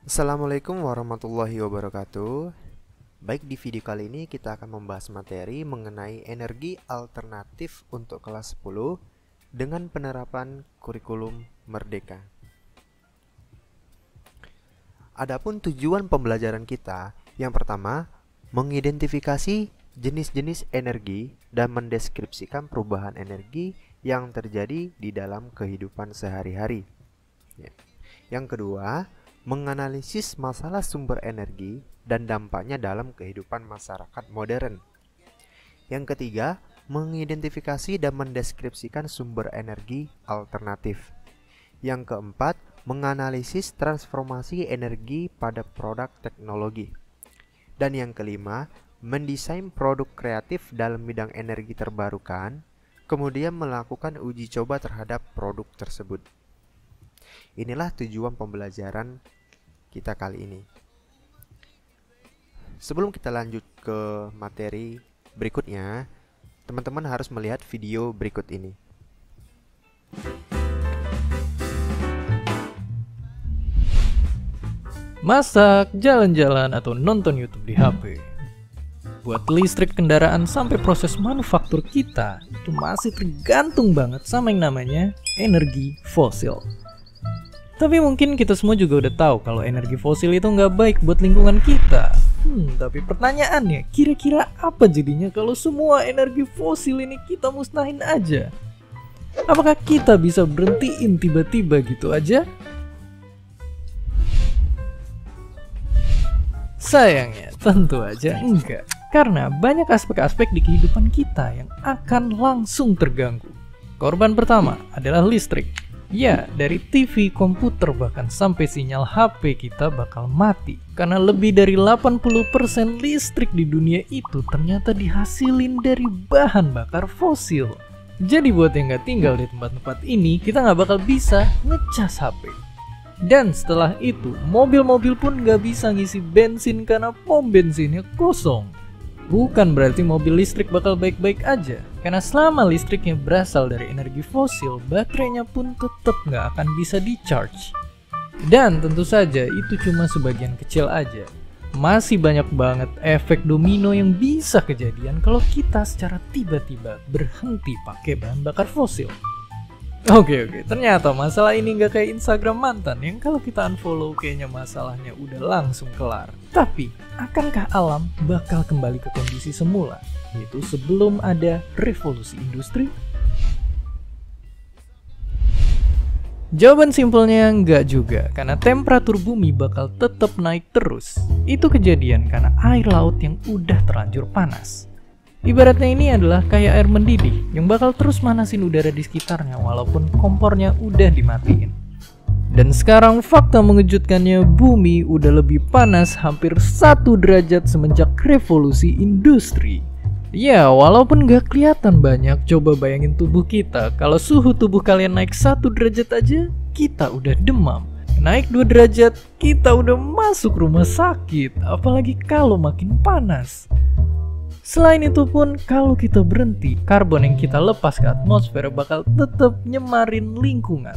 Assalamualaikum warahmatullahi wabarakatuh. Baik, di video kali ini kita akan membahas materi mengenai energi alternatif untuk kelas 10 dengan penerapan kurikulum merdeka. Adapun tujuan pembelajaran kita, yang pertama, mengidentifikasi jenis-jenis energi dan mendeskripsikan perubahan energi yang terjadi di dalam kehidupan sehari-hari. Yang kedua, menganalisis masalah sumber energi dan dampaknya dalam kehidupan masyarakat modern. Yang ketiga, mengidentifikasi dan mendeskripsikan sumber energi alternatif. Yang keempat, menganalisis transformasi energi pada produk teknologi. Dan yang kelima, mendesain produk kreatif dalam bidang energi terbarukan, kemudian melakukan uji coba terhadap produk tersebut. Inilah tujuan pembelajaran kita kali ini. Sebelum kita lanjut ke materi berikutnya, teman-teman harus melihat video berikut ini. Masak, jalan-jalan, atau nonton YouTube di HP. Buat listrik kendaraan sampai proses manufaktur kita, itu masih tergantung banget sama yang namanya energi fosil. Tapi mungkin kita semua juga udah tahu kalau energi fosil itu nggak baik buat lingkungan kita. Tapi pertanyaannya, kira-kira apa jadinya kalau semua energi fosil ini kita musnahin aja? Apakah kita bisa berhentiin tiba-tiba gitu aja? Sayangnya, tentu aja enggak. Karena banyak aspek-aspek di kehidupan kita yang akan langsung terganggu. Korban pertama adalah listrik. Ya, dari TV, komputer, bahkan sampai sinyal HP kita bakal mati. Karena lebih dari 80% listrik di dunia itu ternyata dihasilin dari bahan bakar fosil. Jadi buat yang nggak tinggal di tempat-tempat ini, kita nggak bakal bisa ngecas HP. Dan setelah itu, mobil-mobil pun nggak bisa ngisi bensin karena pom bensinnya kosong. Bukan berarti mobil listrik bakal baik-baik aja, karena selama listriknya berasal dari energi fosil, baterainya pun tetap nggak akan bisa di-charge. Dan tentu saja itu cuma sebagian kecil aja. Masih banyak banget efek domino yang bisa kejadian kalau kita secara tiba-tiba berhenti pakai bahan bakar fosil. Oke, ternyata masalah ini nggak kayak Instagram mantan yang kalau kita unfollow kayaknya masalahnya udah langsung kelar. Tapi, akankah alam bakal kembali ke kondisi semula, yaitu sebelum ada revolusi industri? Jawaban simpelnya nggak juga, karena temperatur bumi bakal tetap naik terus. Itu kejadian karena air laut yang udah terlanjur panas. Ibaratnya ini adalah kayak air mendidih yang bakal terus manasin udara di sekitarnya walaupun kompornya udah dimatiin. Dan sekarang fakta mengejutkannya, bumi udah lebih panas hampir 1 derajat semenjak revolusi industri. Ya, walaupun gak kelihatan banyak, coba bayangin tubuh kita. Kalau suhu tubuh kalian naik 1 derajat aja, kita udah demam. Naik 2 derajat, kita udah masuk rumah sakit. Apalagi kalau makin panas. Selain itu pun, kalau kita berhenti, karbon yang kita lepas ke atmosfer bakal tetap nyemarin lingkungan.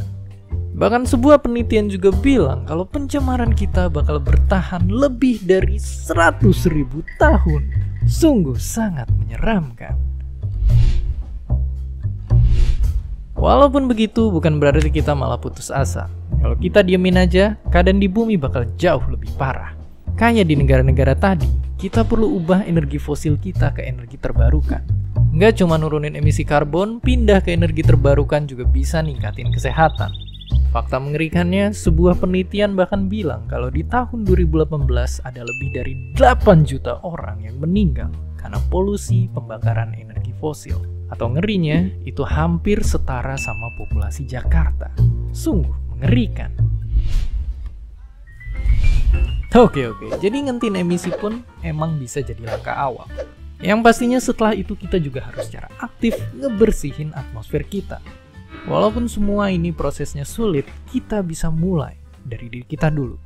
Bahkan sebuah penelitian juga bilang kalau pencemaran kita bakal bertahan lebih dari 100.000 tahun. Sungguh sangat menyeramkan. Walaupun begitu, bukan berarti kita malah putus asa. Kalau kita diemin aja, keadaan di bumi bakal jauh lebih parah. Kayak di negara-negara tadi, kita perlu ubah energi fosil kita ke energi terbarukan. Nggak cuma nurunin emisi karbon, pindah ke energi terbarukan juga bisa ningkatin kesehatan. Fakta mengerikannya, sebuah penelitian bahkan bilang kalau di tahun 2018 ada lebih dari 8 juta orang yang meninggal karena polusi pembakaran energi fosil. Atau ngerinya, itu hampir setara sama populasi Jakarta. Sungguh mengerikan. Oke, jadi ngentin emisi pun emang bisa jadi langkah awal. Yang pastinya setelah itu kita juga harus secara aktif ngebersihin atmosfer kita. Walaupun semua ini prosesnya sulit, kita bisa mulai dari diri kita dulu.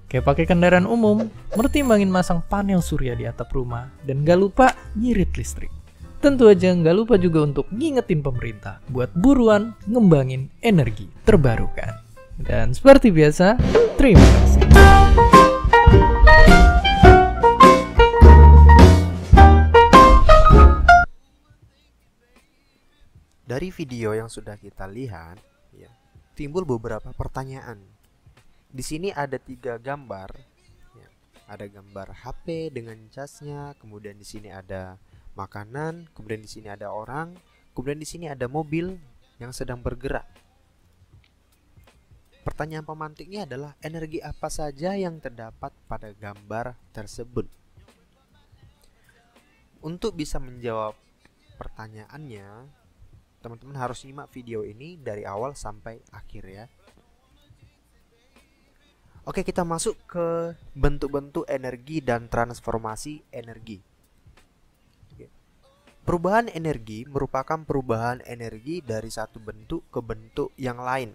Kayak pakai kendaraan umum, pertimbangin masang panel surya di atap rumah, dan gak lupa nyirit listrik. Tentu aja gak lupa juga untuk ngingetin pemerintah buat buruan ngembangin energi terbarukan. Dan seperti biasa, terima kasih. dari video yang sudah kita lihat, ya, timbul beberapa pertanyaan. Di sini ada 3 gambar, ya. Ada gambar HP dengan casnya, kemudian di sini ada makanan, kemudian di sini ada orang, kemudian di sini ada mobil yang sedang bergerak. Pertanyaan pemantiknya adalah energi apa saja yang terdapat pada gambar tersebut. Untuk bisa menjawab pertanyaannya, teman-teman harus nyimak video ini dari awal sampai akhir ya. Oke, kita masuk ke bentuk-bentuk energi dan transformasi energi. Perubahan energi merupakan perubahan energi dari satu bentuk ke bentuk yang lain.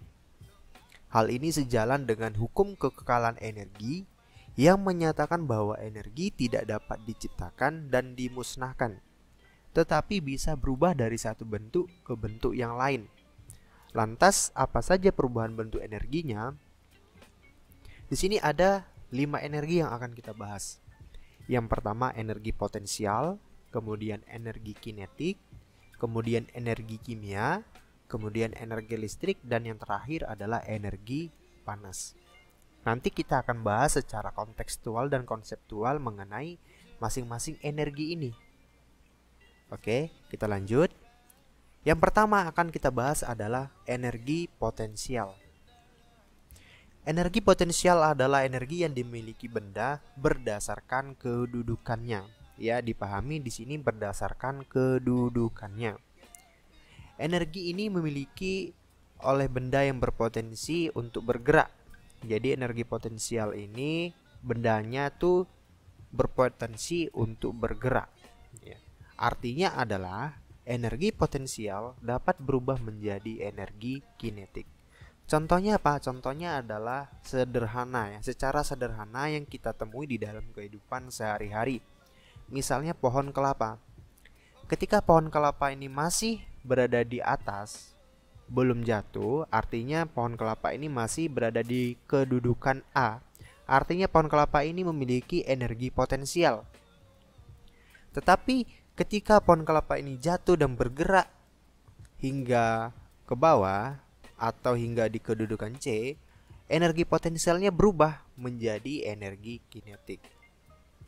Hal ini sejalan dengan hukum kekekalan energi yang menyatakan bahwa energi tidak dapat diciptakan dan dimusnahkan, tetapi bisa berubah dari satu bentuk ke bentuk yang lain. Lantas, apa saja perubahan bentuk energinya? Di sini ada 5 energi yang akan kita bahas. Yang pertama energi potensial, kemudian energi kinetik, kemudian energi kimia, kemudian energi listrik, dan yang terakhir adalah energi panas. Nanti kita akan bahas secara kontekstual dan konseptual mengenai masing-masing energi ini. Oke, kita lanjut. Yang pertama akan kita bahas adalah energi potensial. Energi potensial adalah energi yang dimiliki benda berdasarkan kedudukannya. Ya, dipahami di sini berdasarkan kedudukannya. Energi ini memiliki oleh benda yang berpotensi untuk bergerak. Jadi energi potensial ini bendanya tuh berpotensi untuk bergerak. Ya. Artinya adalah energi potensial dapat berubah menjadi energi kinetik. Contohnya apa? Contohnya adalah sederhana ya, secara sederhana yang kita temui di dalam kehidupan sehari-hari. Misalnya pohon kelapa. Ketika pohon kelapa ini masih berada di atas, belum jatuh, artinya pohon kelapa ini masih berada di kedudukan A. Artinya pohon kelapa ini memiliki energi potensial. Tetapi ketika pohon kelapa ini jatuh dan bergerak hingga ke bawah atau hingga di kedudukan C, energi potensialnya berubah menjadi energi kinetik.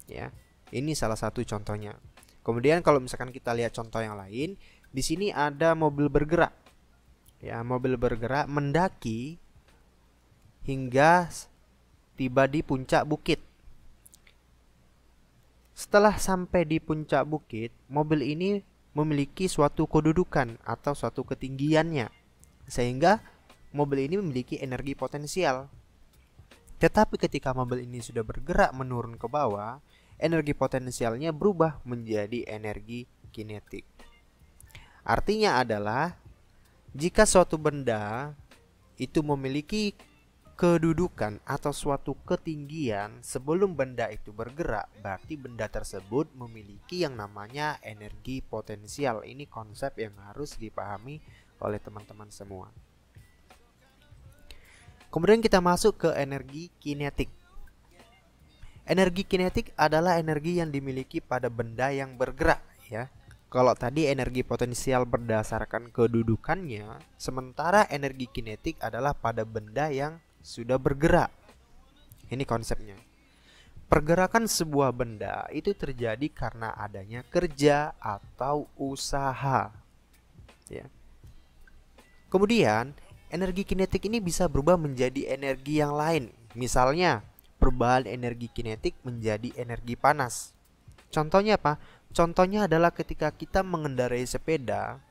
Ya, ini salah satu contohnya. Kemudian kalau misalkan kita lihat contoh yang lain, di sini ada mobil bergerak. Ya, mobil bergerak mendaki hingga tiba di puncak bukit. Setelah sampai di puncak bukit, mobil ini memiliki suatu kedudukan atau suatu ketinggiannya, sehingga mobil ini memiliki energi potensial. Tetapi ketika mobil ini sudah bergerak menurun ke bawah, energi potensialnya berubah menjadi energi kinetik. Artinya adalah jika suatu benda itu memiliki kedudukan atau suatu ketinggian sebelum benda itu bergerak, berarti benda tersebut memiliki yang namanya energi potensial. Ini konsep yang harus dipahami oleh teman-teman semua. Kemudian kita masuk ke energi kinetik. Energi kinetik adalah energi yang dimiliki pada benda yang bergerak ya. Kalau tadi energi potensial berdasarkan kedudukannya, sementara energi kinetik adalah pada benda yang sudah bergerak. Ini konsepnya. Pergerakan sebuah benda itu terjadi karena adanya kerja atau usaha. Ya. Kemudian, energi kinetik ini bisa berubah menjadi energi yang lain. Misalnya, perubahan energi kinetik menjadi energi panas. Contohnya apa? Contohnya adalah ketika kita mengendarai sepeda,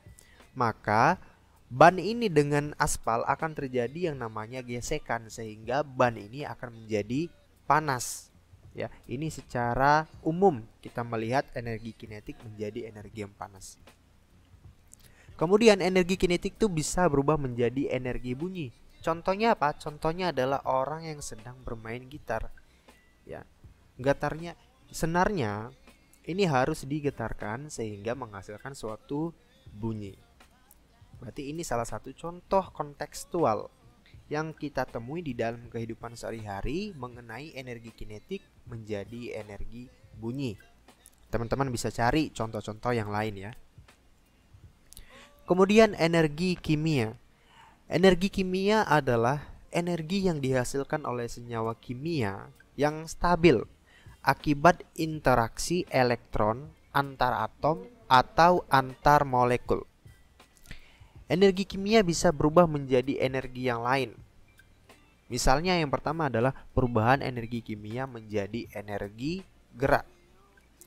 maka ban ini dengan aspal akan terjadi yang namanya gesekan, sehingga ban ini akan menjadi panas. Ya, ini secara umum kita melihat energi kinetik menjadi energi yang panas. Kemudian energi kinetik itu bisa berubah menjadi energi bunyi. Contohnya apa? Contohnya adalah orang yang sedang bermain gitar. Ya, senarnya ini harus digetarkan sehingga menghasilkan suatu bunyi. Berarti ini salah satu contoh kontekstual yang kita temui di dalam kehidupan sehari-hari mengenai energi kinetik menjadi energi bunyi. Teman-teman bisa cari contoh-contoh yang lain ya. Kemudian energi kimia. Energi kimia adalah energi yang dihasilkan oleh senyawa kimia yang stabil akibat interaksi elektron antar atom atau antar molekul. Energi kimia bisa berubah menjadi energi yang lain. Misalnya yang pertama adalah perubahan energi kimia menjadi energi gerak.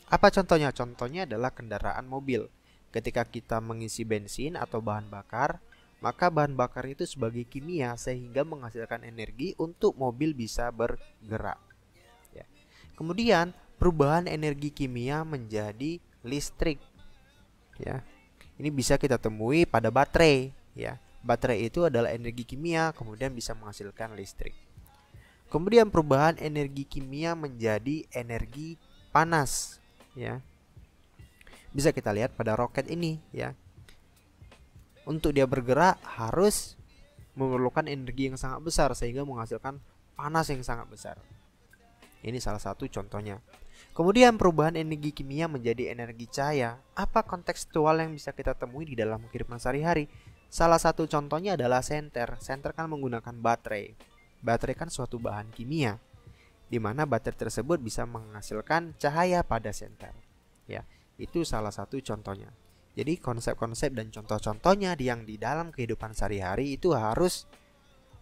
Apa contohnya? Contohnya adalah kendaraan mobil. Ketika kita mengisi bensin atau bahan bakar, maka bahan bakar itu sebagai kimia sehingga menghasilkan energi untuk mobil bisa bergerak. Ya. Kemudian perubahan energi kimia menjadi listrik. Ya. Ini bisa kita temui pada baterai. Ya. Baterai itu adalah energi kimia, kemudian bisa menghasilkan listrik. Kemudian perubahan energi kimia menjadi energi panas. Ya. Bisa kita lihat pada roket ini. Ya. Untuk dia bergerak harus memerlukan energi yang sangat besar sehingga menghasilkan panas yang sangat besar. Ini salah satu contohnya. Kemudian perubahan energi kimia menjadi energi cahaya. Apa kontekstual yang bisa kita temui di dalam kehidupan sehari-hari? Salah satu contohnya adalah senter. Senter kan menggunakan baterai. Baterai kan suatu bahan kimia, di mana baterai tersebut bisa menghasilkan cahaya pada senter. Ya, itu salah satu contohnya. Jadi konsep-konsep dan contoh-contohnya yang di dalam kehidupan sehari-hari itu harus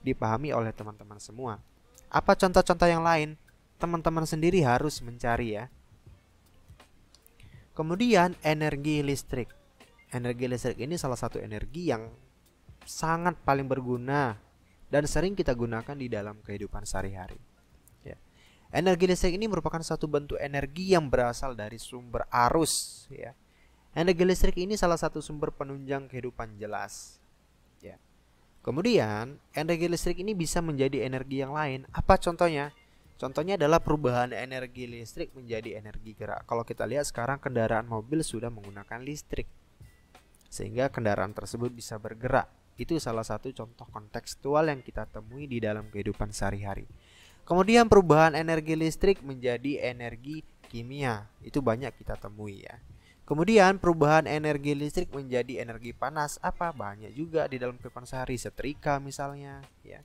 dipahami oleh teman-teman semua. Apa contoh-contoh yang lain? Teman-teman sendiri harus mencari ya. Kemudian energi listrik. Energi listrik ini salah satu energi yang sangat paling berguna dan sering kita gunakan di dalam kehidupan sehari-hari. Ya. Energi listrik ini merupakan satu bentuk energi yang berasal dari sumber arus. Ya. Energi listrik ini salah satu sumber penunjang kehidupan jelas. Ya. Kemudian energi listrik ini bisa menjadi energi yang lain. Apa contohnya? Contohnya adalah perubahan energi listrik menjadi energi gerak. Kalau kita lihat sekarang kendaraan mobil sudah menggunakan listrik, sehingga kendaraan tersebut bisa bergerak. Itu salah satu contoh kontekstual yang kita temui di dalam kehidupan sehari-hari. Kemudian perubahan energi listrik menjadi energi kimia. Itu banyak kita temui ya. Kemudian perubahan energi listrik menjadi energi panas. Apa? Banyak juga di dalam kehidupan sehari. Setrika misalnya ya.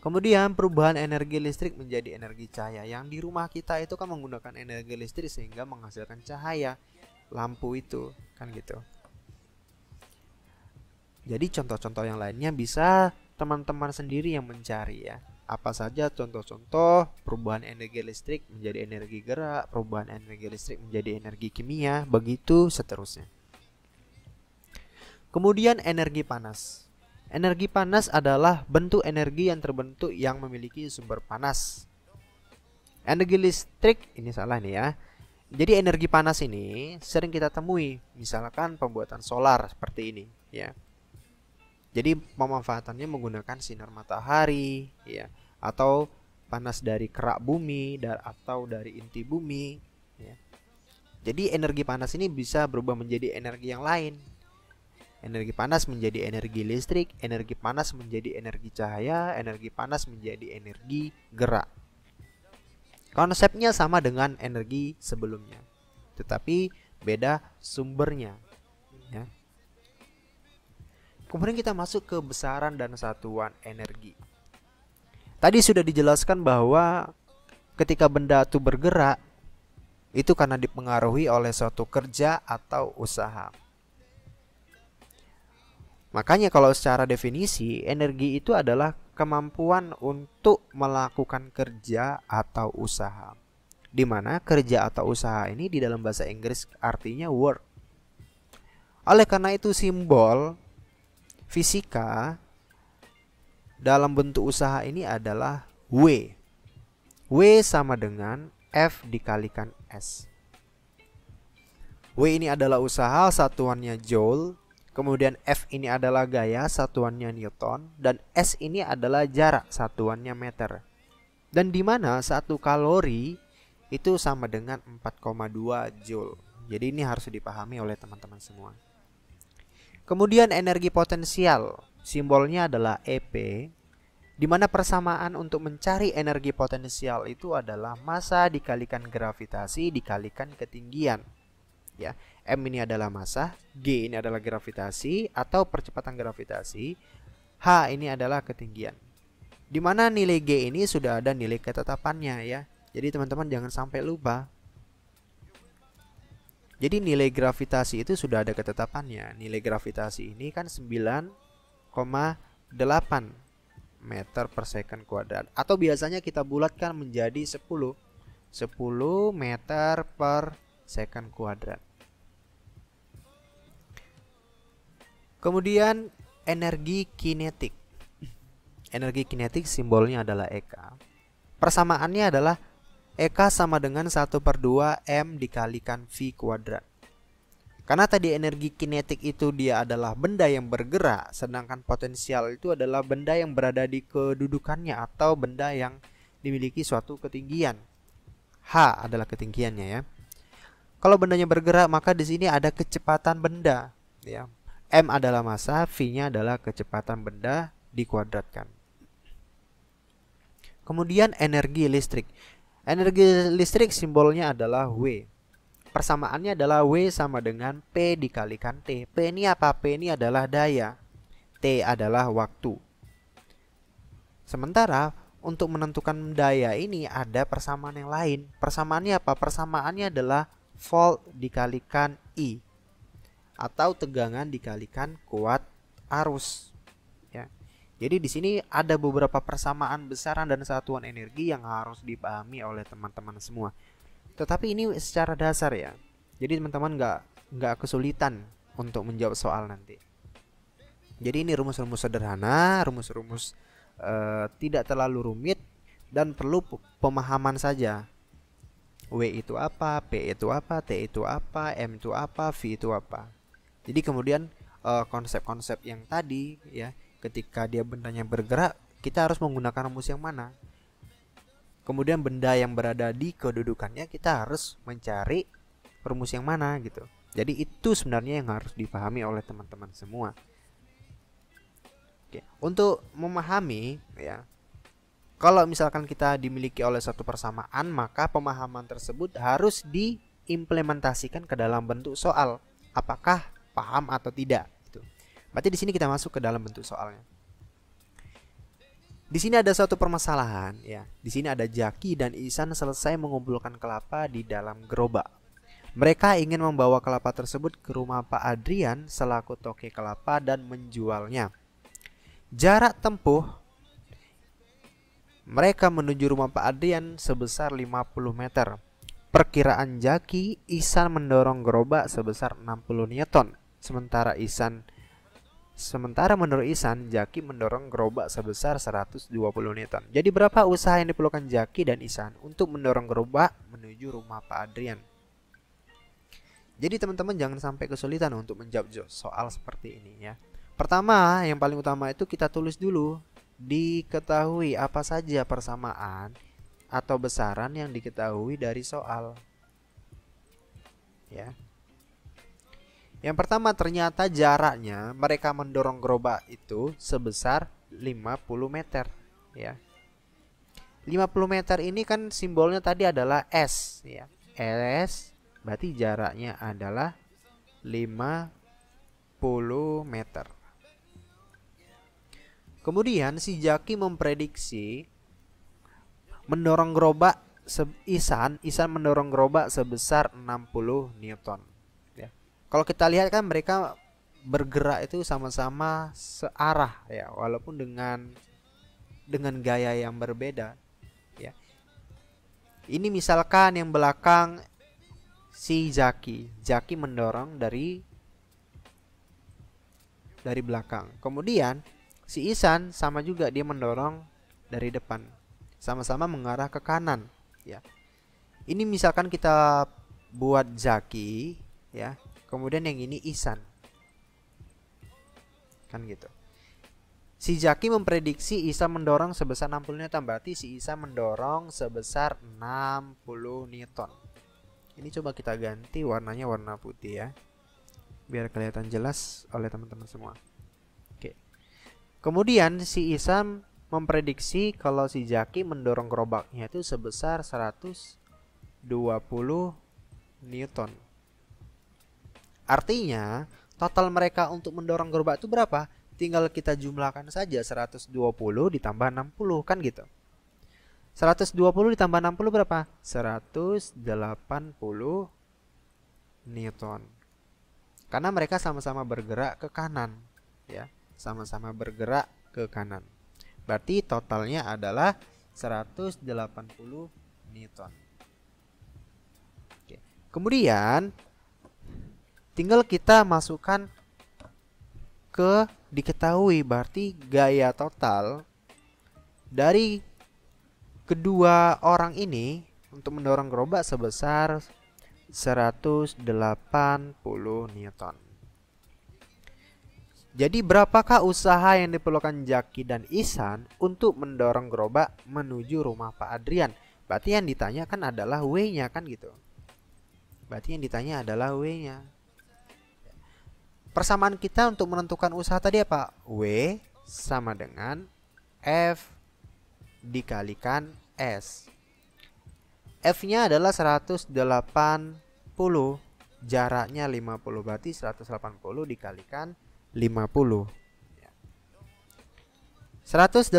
Kemudian perubahan energi listrik menjadi energi cahaya. Yang di rumah kita itu kan menggunakan energi listrik sehingga menghasilkan cahaya. Lampu itu kan gitu. Jadi contoh-contoh yang lainnya bisa teman-teman sendiri yang mencari ya. Apa saja contoh-contoh perubahan energi listrik menjadi energi gerak, perubahan energi listrik menjadi energi kimia, begitu seterusnya. Kemudian energi panas. Energi panas adalah bentuk energi yang terbentuk yang memiliki sumber panas. Energi listrik, ini salah nih ya. Jadi energi panas ini sering kita temui, misalkan pembuatan solar seperti ini ya. Jadi pemanfaatannya menggunakan sinar matahari ya, atau panas dari kerak bumi atau dari inti bumi ya. Jadi energi panas ini bisa berubah menjadi energi yang lain. Energi panas menjadi energi listrik, energi panas menjadi energi cahaya, energi panas menjadi energi gerak. Konsepnya sama dengan energi sebelumnya, tetapi beda sumbernya ya. Kemudian kita masuk ke besaran dan satuan energi. Tadi sudah dijelaskan bahwa ketika benda itu bergerak, itu karena dipengaruhi oleh suatu kerja atau usaha. Makanya kalau secara definisi, energi itu adalah kemampuan untuk melakukan kerja atau usaha. Di mana kerja atau usaha ini di dalam bahasa Inggris artinya work. Oleh karena itu simbol fisika dalam bentuk usaha ini adalah W. W sama dengan F dikalikan S. W ini adalah usaha, satuannya joule. Kemudian F ini adalah gaya, satuannya Newton. Dan S ini adalah jarak, satuannya meter. Dan di mana 1 kalori itu sama dengan 4,2 joule. Jadi ini harus dipahami oleh teman-teman semua. Kemudian energi potensial, simbolnya adalah EP. Di mana persamaan untuk mencari energi potensial itu adalah massa dikalikan gravitasi dikalikan ketinggian. ya. M ini adalah massa, G ini adalah gravitasi atau percepatan gravitasi, H ini adalah ketinggian. Di mana nilai G ini sudah ada nilai ketetapannya ya. Jadi teman-teman jangan sampai lupa. Jadi nilai gravitasi itu sudah ada ketetapannya. Nilai gravitasi ini kan 9,8 meter per second kuadrat, atau biasanya kita bulatkan menjadi 10 meter per second kuadrat. Kemudian energi kinetik. Energi kinetik simbolnya adalah EK. Persamaannya adalah EK sama dengan 1/2 M dikalikan V kuadrat. Karena tadi energi kinetik itu dia adalah benda yang bergerak, sedangkan potensial itu adalah benda yang berada di kedudukannya atau benda yang dimiliki suatu ketinggian. H adalah ketinggiannya ya. Kalau bendanya bergerak, maka di sini ada kecepatan benda ya. M adalah massa, V-nya adalah kecepatan benda dikuadratkan. Kemudian energi listrik. Energi listrik simbolnya adalah W. Persamaannya adalah W sama dengan P dikalikan T. P ini apa? P ini adalah daya. T adalah waktu. Sementara untuk menentukan daya ini ada persamaan yang lain. Persamaannya apa? Persamaannya adalah volt dikalikan I atau tegangan dikalikan kuat arus. Ya. Jadi di sini ada beberapa persamaan besaran dan satuan energi yang harus dipahami oleh teman-teman semua. Tetapi ini secara dasar ya. Jadi teman-teman nggak kesulitan untuk menjawab soal nanti. Jadi ini rumus-rumus sederhana, rumus-rumus tidak terlalu rumit dan perlu pemahaman saja. W itu apa, P itu apa, T itu apa, M itu apa, V itu apa. Jadi kemudian konsep-konsep yang tadi ya, ketika dia bendanya bergerak, kita harus menggunakan rumus yang mana. Kemudian benda yang berada di kedudukannya kita harus mencari rumus yang mana gitu. Jadi itu sebenarnya yang harus dipahami oleh teman-teman semua. Oke, untuk memahami ya, kalau misalkan kita dimiliki oleh satu persamaan, maka pemahaman tersebut harus diimplementasikan ke dalam bentuk soal. Apakah paham atau tidak? Gitu. Berarti di sini kita masuk ke dalam bentuk soalnya. Di sini ada suatu permasalahan ya. Di sini ada Jaki dan Ihsan selesai mengumpulkan kelapa di dalam gerobak. Mereka ingin membawa kelapa tersebut ke rumah Pak Adrian selaku toke kelapa dan menjualnya. Jarak tempuh mereka menuju rumah Pak Adrian sebesar 50 meter. Perkiraan Jaki, Ihsan mendorong gerobak sebesar 60 Newton. Sementara menurut Ihsan, Jaki mendorong gerobak sebesar 120 Newton. Jadi berapa usaha yang diperlukan Jaki dan Ihsan untuk mendorong gerobak menuju rumah Pak Adrian? Jadi teman-teman jangan sampai kesulitan untuk menjawab soal seperti ini ya. Pertama, yang paling utama itu kita tulis dulu. Diketahui apa saja persamaan atau besaran yang diketahui dari soal. Ya. Yang pertama, ternyata jaraknya mereka mendorong gerobak itu sebesar 50 meter ya. 50 meter ini kan simbolnya tadi adalah S ya. S berarti jaraknya adalah 50 meter. Kemudian si Jaki memprediksi mendorong gerobak Ihsan mendorong gerobak sebesar 60 Newton. Kalau kita lihat kan mereka bergerak itu sama-sama searah ya, walaupun dengan gaya yang berbeda ya. Ini misalkan yang belakang si Jaki mendorong dari belakang. Kemudian si Ihsan sama juga dia mendorong dari depan. Sama-sama mengarah ke kanan ya. Ini misalkan kita buat Jaki ya. Kemudian yang ini Ihsan. Kan gitu. Si Jaki memprediksi Ihsan mendorong sebesar 60 Newton. Berarti si Ihsan mendorong sebesar 60 Newton. Ini coba kita ganti warnanya warna putih ya, biar kelihatan jelas oleh teman-teman semua. Oke. Kemudian si Ihsan memprediksi kalau si Jaki mendorong gerobaknya itu sebesar 120 Newton. Artinya total mereka untuk mendorong gerobak itu berapa? Tinggal kita jumlahkan saja 120 ditambah 60 kan gitu. 120 ditambah 60 berapa? 180 Newton. Karena mereka sama-sama bergerak ke kanan, ya. Sama-sama bergerak ke kanan. Berarti totalnya adalah 180 Newton. Oke. Kemudian tinggal kita masukkan ke diketahui, berarti gaya total dari kedua orang ini untuk mendorong gerobak sebesar 180 Newton. Jadi berapakah usaha yang diperlukan Jaki dan Ihsan untuk mendorong gerobak menuju rumah Pak Adrian? Berarti yang ditanya kan adalah W-nya kan gitu. Berarti yang ditanya adalah W-nya. Persamaan kita untuk menentukan usaha tadi apa? W sama dengan F dikalikan S. F-nya adalah 180, jaraknya 50, berarti 180 dikalikan 50. 180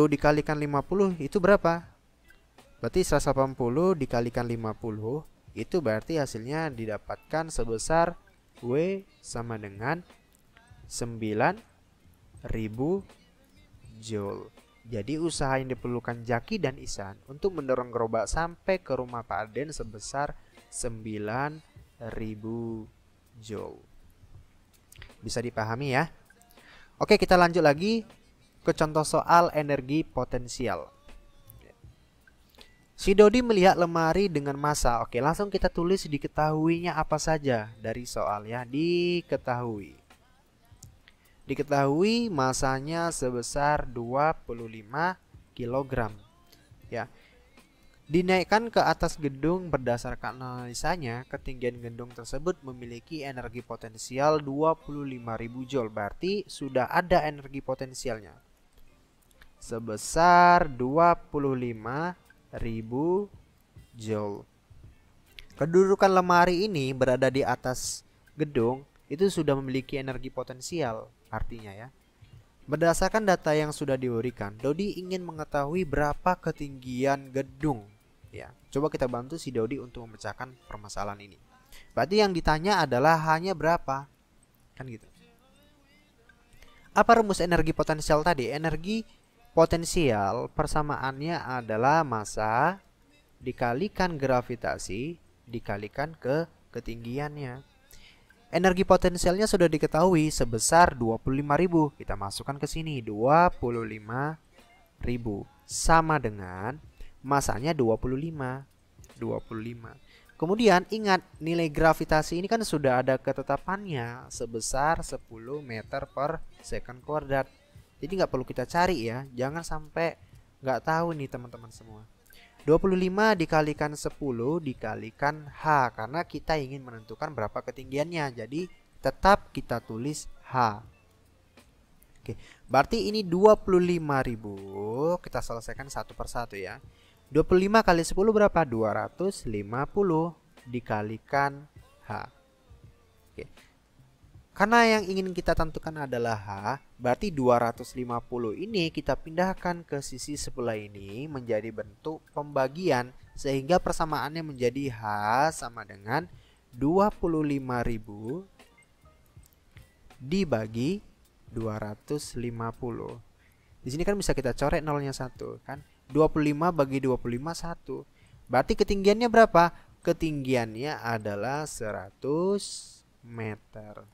dikalikan 50 itu berapa? Berarti 180 dikalikan 50 itu berarti hasilnya didapatkan sebesar W sama dengan 9.000 Joule. Jadi usaha yang diperlukan Jaki dan Ihsan untuk mendorong gerobak sampai ke rumah Pak Aden sebesar 9.000 Joule. Bisa dipahami ya? Oke, kita lanjut lagi ke contoh soal energi potensial. Si Dodi melihat lemari dengan massa. Oke, langsung kita tulis diketahuinya apa saja dari soal ya. Diketahui masanya sebesar 25 kg. Ya. Dinaikkan ke atas gedung berdasarkan analisanya, ketinggian gedung tersebut memiliki energi potensial 25.000 Joule. Berarti sudah ada energi potensialnya. Sebesar 25.000 Joule. Kedudukan lemari ini berada di atas gedung itu sudah memiliki energi potensial. Artinya ya, berdasarkan data yang sudah diberikan, Dodi ingin mengetahui berapa ketinggian gedung. Ya, coba kita bantu si Dodi untuk memecahkan permasalahan ini. Berarti yang ditanya adalah hanya berapa, kan gitu. Apa rumus energi potensial tadi? Energi potensial persamaannya adalah massa dikalikan gravitasi dikalikan ke ketinggiannya. Energi potensialnya sudah diketahui sebesar 25.000. Kita masukkan ke sini 25.000 sama dengan masanya 25. Kemudian ingat nilai gravitasi ini kan sudah ada ketetapannya sebesar 10 meter per second kuadrat. Jadi nggak perlu kita cari ya. Jangan sampai nggak tahu nih teman-teman semua. 25 dikalikan 10 dikalikan H, karena kita ingin menentukan berapa ketinggiannya. Jadi tetap kita tulis H. Oke, berarti ini 25.000. Kita selesaikan satu persatu ya. 25 kali 10 berapa? 250 dikalikan H. Oke. Karena yang ingin kita tentukan adalah H, berarti 250 ini kita pindahkan ke sisi sebelah ini menjadi bentuk pembagian, sehingga persamaannya menjadi H sama dengan 25.000 dibagi 250. Di sini kan bisa kita coret nolnya 1 kan. 25 bagi 25 1. Berarti ketinggiannya berapa? Ketinggiannya adalah 100 meter.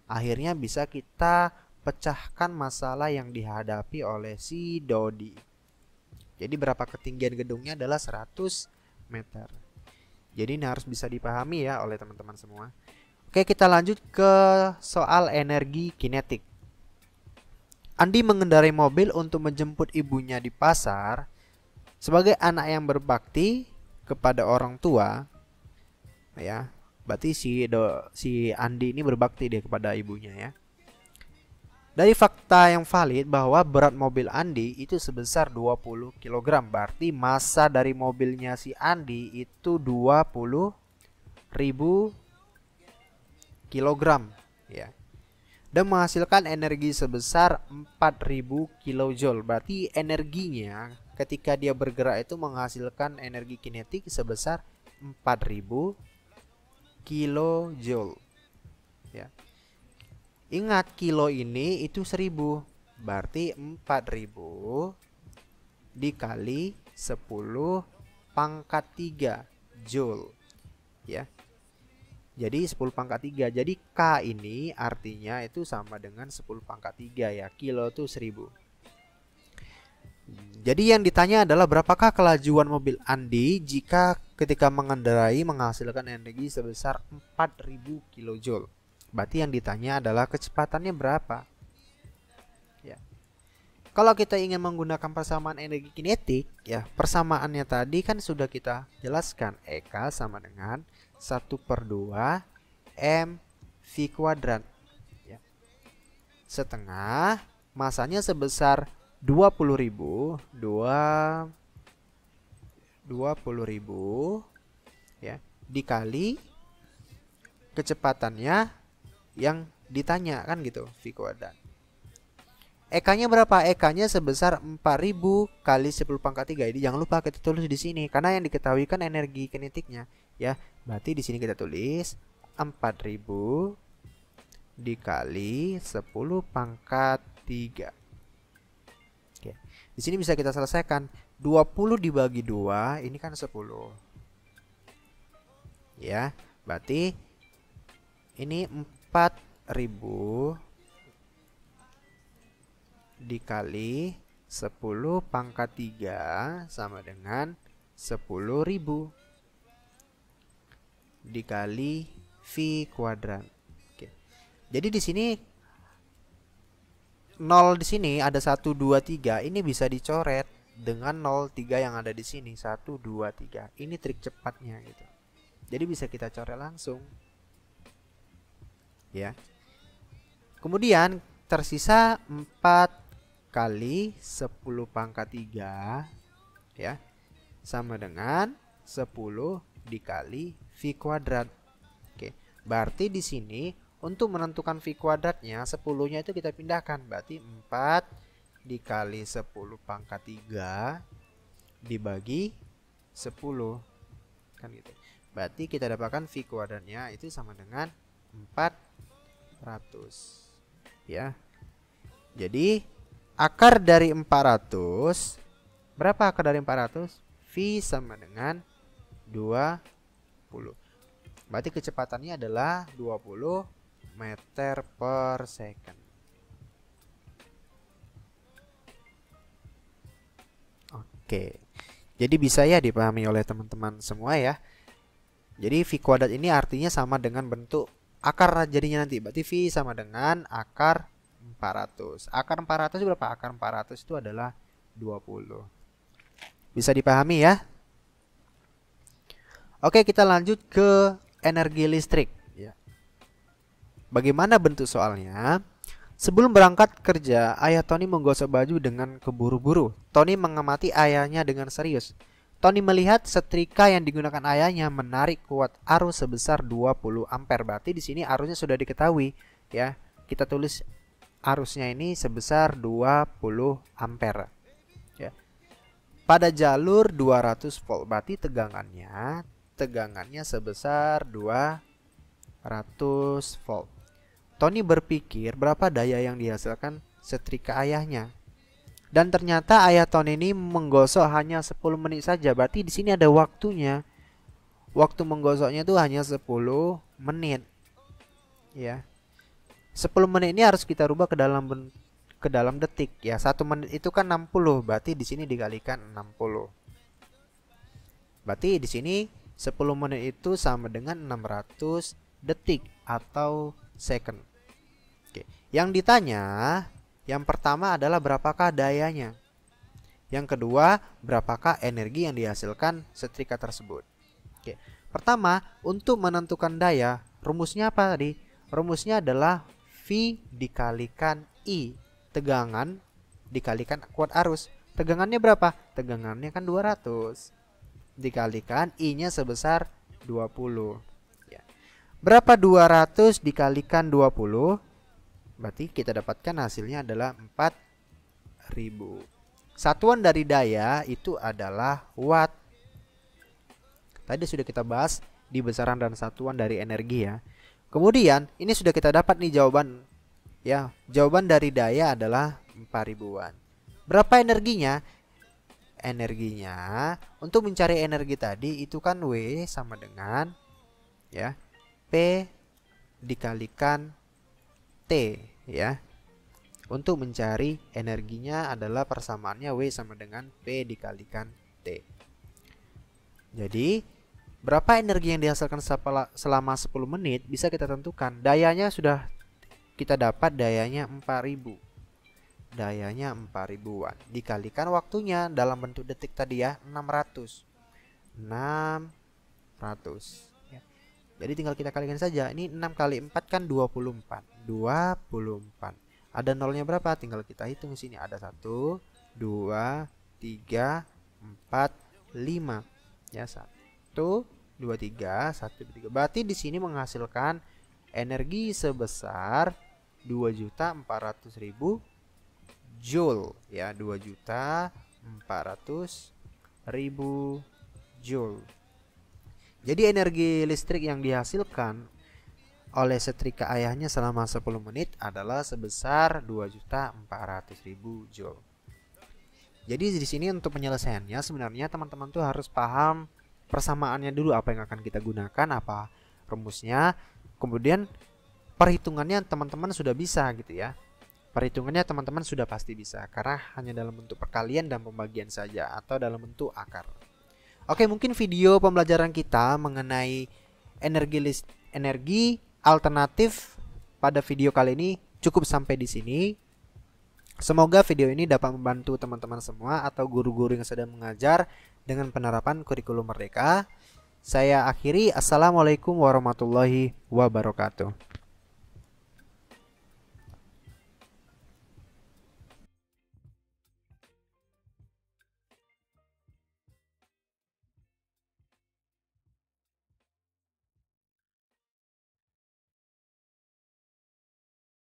Akhirnya bisa kita pecahkan masalah yang dihadapi oleh si Dodi. Jadi berapa ketinggian gedungnya adalah 100 meter. Jadi ini harus bisa dipahami ya oleh teman-teman semua. Oke, kita lanjut ke soal energi kinetik. Andi mengendarai mobil untuk menjemput ibunya di pasar. Sebagai anak yang berbakti kepada orang tua, ya, berarti si Andi ini berbakti dia kepada ibunya ya. Dari fakta yang valid bahwa berat mobil Andi itu sebesar 20 kg, berarti massa dari mobilnya si Andi itu 20.000 kilogram ya. Dan menghasilkan energi sebesar 4000 kilojoule. Berarti energinya ketika dia bergerak itu menghasilkan energi kinetik sebesar 4000 kilojoule ya. Ingat, kilo ini itu 1000, berarti 4000 dikali 10 pangkat 3 joule ya. Jadi 10 pangkat 3. Jadi K ini artinya itu sama dengan 10 pangkat 3 ya. Kilo itu 1000. Jadi yang ditanya adalah berapakah kelajuan mobil Andi jika ketika mengendarai menghasilkan energi sebesar 4000 kilojoule. Berarti yang ditanya adalah kecepatannya berapa ya. Kalau kita ingin menggunakan persamaan energi kinetik ya, persamaannya tadi kan sudah kita jelaskan. EK sama dengan 1/2 mv kuadrat ya. Setengah masanya sebesar 20.000 ya, dikali kecepatannya yang ditanya kan gitu, v kuadrat. EK-nya berapa? EK-nya sebesar 4000 kali 10 pangkat 3. Jadi jangan lupa kita tulis di sini karena yang diketahui kan energi kinetiknya ya. Berarti di sini kita tulis 4000 dikali 10 pangkat 3. Oke. Di sini bisa kita selesaikan. 20 dibagi 2 ini kan 10. Ya, berarti ini 4000 dikali 10 pangkat 3 sama dengan 10.000 dikali v kuadrat. Oke. Jadi di sini 0 di sini ada 1 2 3, ini bisa dicoret dengan 0 3 yang ada di sini 1 2 3. Ini trik cepatnya gitu. Jadi bisa kita coret langsung. Ya. Kemudian tersisa 4 kali 10 pangkat 3 ya, sama dengan 10 dikali v kuadrat. Oke, berarti di sini untuk menentukan v kuadratnya 10-nya itu kita pindahkan. Berarti 4 dikali 10 pangkat 3 dibagi 10 kan gitu. Berarti kita dapatkan v kuadratnya itu sama dengan 400 ya. Jadi akar dari 400, berapa akar dari 400? V sama dengan 20. Berarti kecepatannya adalah 20 meter per second. Oke. Jadi bisa ya dipahami oleh teman-teman semua ya. Jadi V kuadrat ini artinya sama dengan bentuk akar jadinya nanti. Berarti V sama dengan akar 400. Akar 400 berapa? Akar 400 itu adalah 20. Bisa dipahami ya? Oke, kita lanjut ke energi listrik ya. Bagaimana bentuk soalnya? Sebelum berangkat kerja, ayah Tony menggosok baju dengan keburu-buru. Tony mengamati ayahnya dengan serius. Tony melihat setrika yang digunakan ayahnya menarik kuat arus sebesar 20 ampere. Berarti di sini arusnya sudah diketahui ya. Kita tulis arusnya ini sebesar 20 ampere ya. Pada jalur 200 volt, berarti tegangannya sebesar 200 volt. Tony berpikir berapa daya yang dihasilkan setrika ayahnya. Dan ternyata ayah Tony ini menggosok hanya 10 menit saja. Berarti di sini ada waktunya. Waktu menggosoknya itu hanya 10 menit. Ya. 10 menit ini harus kita rubah ke dalam detik ya. 1 menit itu kan 60, berarti di sini dikalikan 60. Berarti di sini 10 menit itu sama dengan 600 detik atau second. Oke. Yang ditanya, yang pertama adalah berapakah dayanya. Yang kedua, berapakah energi yang dihasilkan setrika tersebut. Oke. Pertama, untuk menentukan daya, rumusnya apa tadi? Rumusnya adalah V dikalikan I, tegangan dikalikan kuat arus. Tegangannya berapa? Tegangannya kan 200 dikalikan I-nya sebesar 20 ya. Berapa 200 dikalikan 20? Berarti kita dapatkan hasilnya adalah 4000. Satuan dari daya itu adalah watt. Tadi sudah kita bahas di besaran dan satuan dari energi ya. Kemudian ini sudah kita dapat nih jawaban ya. Jawaban dari daya adalah 4000-an. Berapa energinya? Energinya untuk mencari energi tadi itu kan W sama dengan ya P dikalikan T ya. Untuk mencari energinya adalah persamaannya W sama dengan P dikalikan T. Jadi berapa energi yang dihasilkan selama 10 menit bisa kita tentukan. Dayanya sudah kita dapat, dayanya 4000. Dayanya 4000-an dikalikan waktunya dalam bentuk detik tadi ya, 600 ya. Jadi tinggal kita kalikan saja. Ini 6 kali 4 kan 24. Ada nolnya berapa? Tinggal kita hitung sini. Ada 1 2 3 4 5 ya. 1 2 3 1 2 3. Berarti di sini menghasilkan energi sebesar 2.400.000 Joule ya, 2.400.000 Joule. Jadi energi listrik yang dihasilkan oleh setrika ayahnya selama 10 menit adalah sebesar 2.400.000 Joule. Jadi di sini untuk penyelesaiannya sebenarnya teman-teman tuh harus paham persamaannya dulu, apa yang akan kita gunakan, apa rumusnya. Kemudian perhitungannya teman-teman sudah bisa gitu ya. Perhitungannya teman-teman sudah pasti bisa karena hanya dalam bentuk perkalian dan pembagian saja atau dalam bentuk akar. Oke, mungkin video pembelajaran kita mengenai energi alternatif pada video kali ini cukup sampai di sini. Semoga video ini dapat membantu teman-teman semua atau guru-guru yang sedang mengajar dengan penerapan kurikulum Merdeka. Saya akhiri. Assalamualaikum warahmatullahi wabarakatuh.